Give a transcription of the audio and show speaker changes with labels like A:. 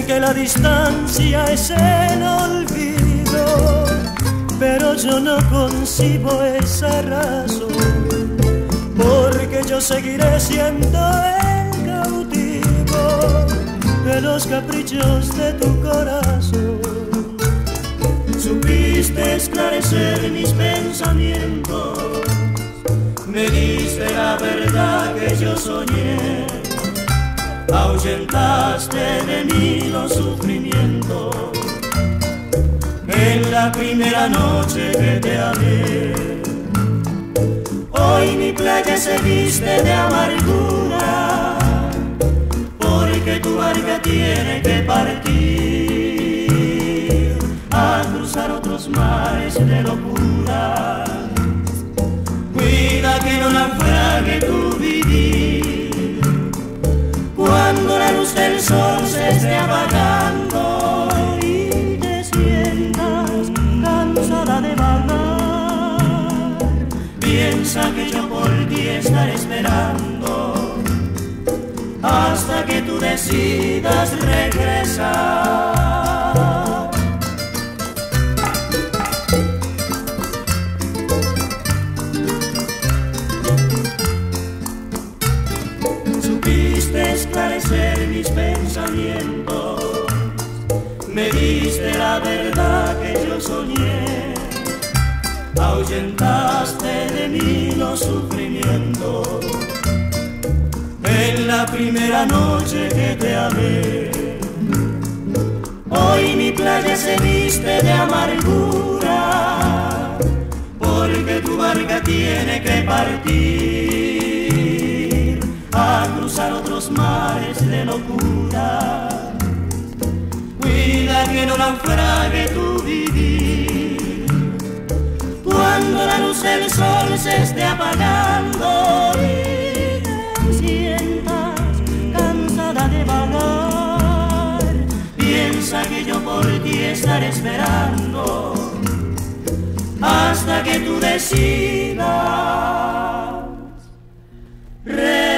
A: que la distancia es el olvido, pero yo no concibo esa razón, porque yo seguiré siendo el cautivo de los caprichos de tu corazón. Supiste esclarecer mis pensamientos, me diste la verdad que yo soñé, ahuyentaste de mí los sufrimientos en la primera noche que te amé. Hoy mi playa se viste de amargura, porque tu barca tiene que partir a cruzar otros mares de locura. Cuida que no naufrague tu vivir cuando la luz del sol se esté apagando y te sientas cansada de vagar. Piensa que yo por ti estaré esperando hasta que tú decidas regresar. Supiste esclarecer mis pensamientos, me diste la verdad que yo soñé, ahuyentaste de mí los sufrimientos en la primera noche que te amé. Hoy mi playa se viste de amargura, porque tu barca tiene que partir a cruzar otros mares de locura. Cuida que no naufrague tu vivir cuando la luz del sol se esté apagando y te sientas cansada de vagar. Piensa que yo por ti estaré esperando hasta que tú decidas regresar.